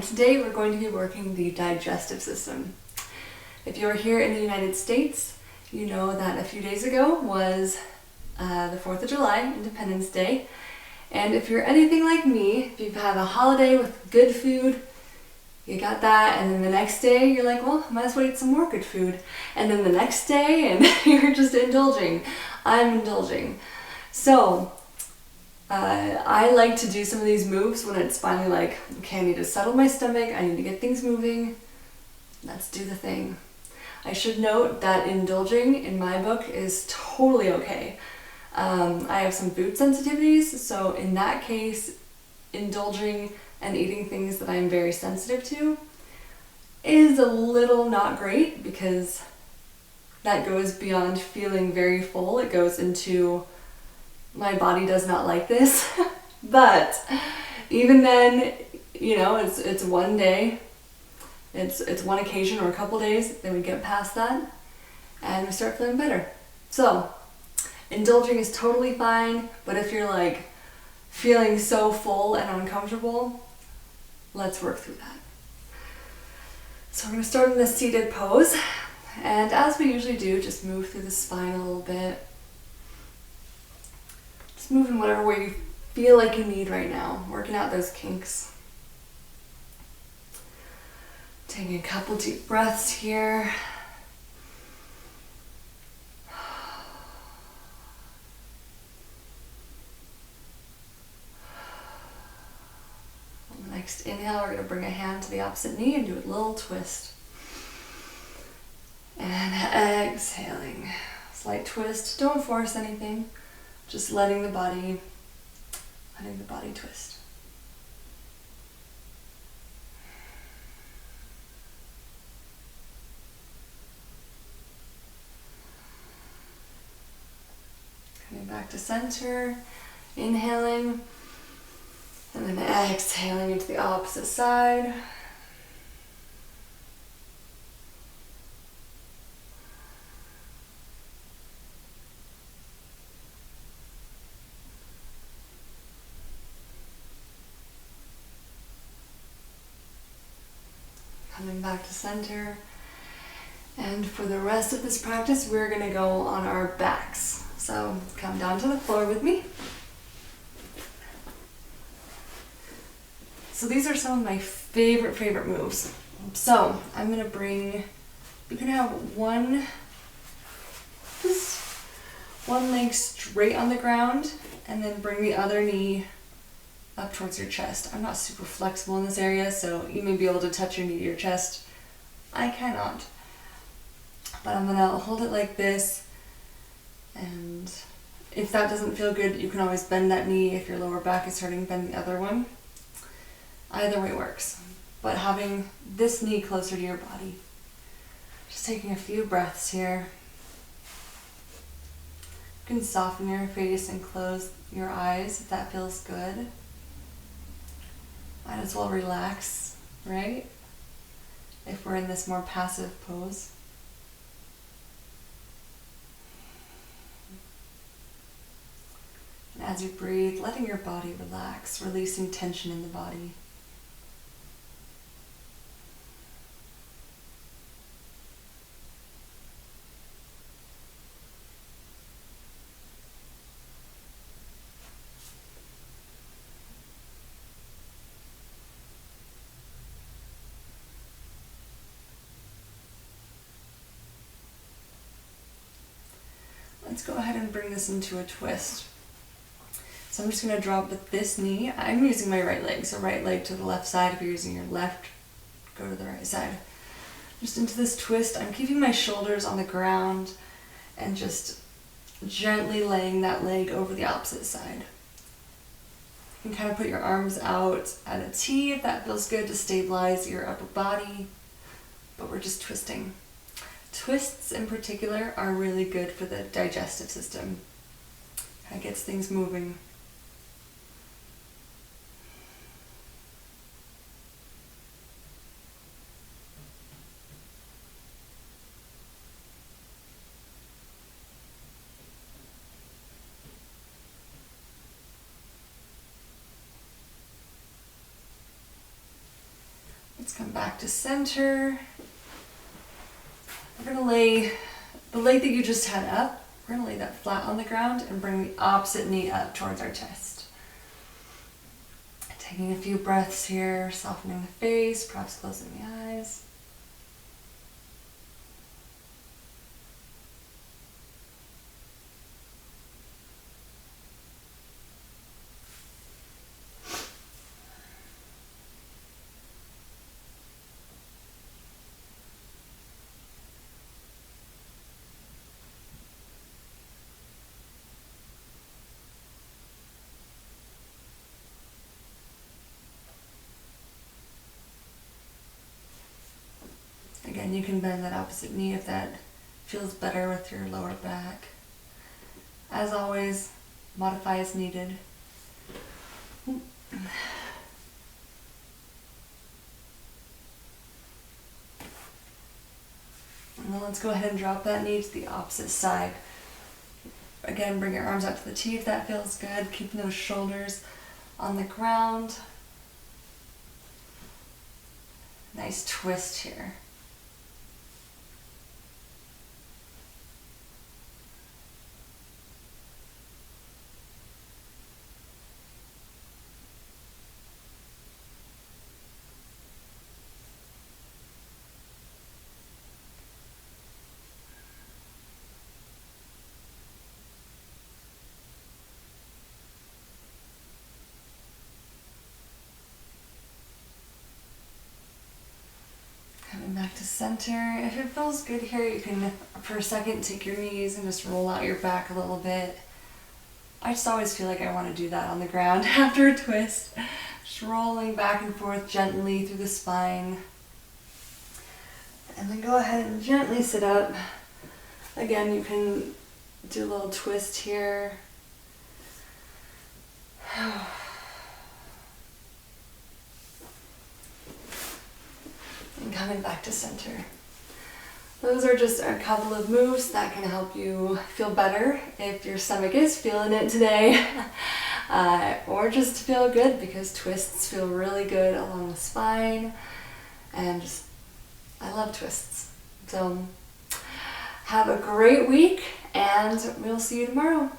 today we're going to be working the digestive system. If you're here in the United States, you know that a few days ago was the 4th of July, Independence Day. And if you're anything like me, if you've had a holiday with good food, you got that, and then the next day you're like, well, I might as well eat some more good food. And then the next day, and you're just indulging. I'm indulging. So, I like to do some of these moves when it's finally like, okay, I need to settle my stomach, I need to get things moving. Let's do the thing. I should note that indulging in my book is totally okay. I have some food sensitivities, so in that case, indulging and eating things that I'm very sensitive to is a little not great, because that goes beyond feeling very full. It goes into my body does not like this. But even then, you know, it's one day, it's one occasion or a couple days, then we get past that and we start feeling better. So indulging is totally fine, but if you're like feeling so full and uncomfortable, let's work through that. So we're going to start in this seated pose, and as we usually do, just move through the spine a little bit. Just move in whatever way you feel like you need right now, working out those kinks. Taking a couple deep breaths here. On the next inhale, we're going to bring a hand to the opposite knee and do a little twist. And exhaling. Slight twist. Don't force anything. Just letting the body twist. Coming back to center, inhaling, and then exhaling into the opposite side. Coming back to center. And for the rest of this practice, we're going to go on our backs. So come down to the floor with me. So these are some of my favorite moves. So I'm going to bring, you can have one leg straight on the ground, and then bring the other knee up towards your chest. I'm not super flexible in this area, so you may be able to touch your knee to your chest. I cannot. But I'm going to hold it like this, and if that doesn't feel good, you can always bend that knee if your lower back is hurting, bend the other one. Either way works. But having this knee closer to your body. Just taking a few breaths here. You can soften your face and close your eyes if that feels good. Might as well relax, right? If we're in this more passive pose. And as you breathe, letting your body relax, releasing tension in the body. Let's go ahead and bring this into a twist. So I'm just going to drop with this knee. I'm using my right leg, so right leg to the left side. If you're using your left, go to the right side. Just into this twist. I'm keeping my shoulders on the ground and just gently laying that leg over the opposite side. You can kind of put your arms out at a T if that feels good to stabilize your upper body, but we're just twisting. Twists in particular are really good for the digestive system. Kind of gets things moving. come back to center. We're going to lay the leg that you just had up, we're going to lay that flat on the ground and bring the opposite knee up towards our chest. Taking a few breaths here, softening the face, perhaps closing the eyes. Again, you can bend that opposite knee if that feels better with your lower back. As always, modify as needed. And then let's go ahead and drop that knee to the opposite side. Again, bring your arms out to the T if that feels good, keeping those shoulders on the ground. Nice twist here. Coming back to center. If it feels good here, you can, for a second, take your knees and just roll out your back a little bit. I just always feel like I want to do that on the ground after a twist. Just rolling back and forth gently through the spine. And then go ahead and gently sit up. Again, you can do a little twist here. And coming back to center. Those are just a couple of moves that can help you feel better if your stomach is feeling it today. Or just to feel good, because twists feel really good along the spine. And just, I love twists. So have a great week, and we'll see you tomorrow.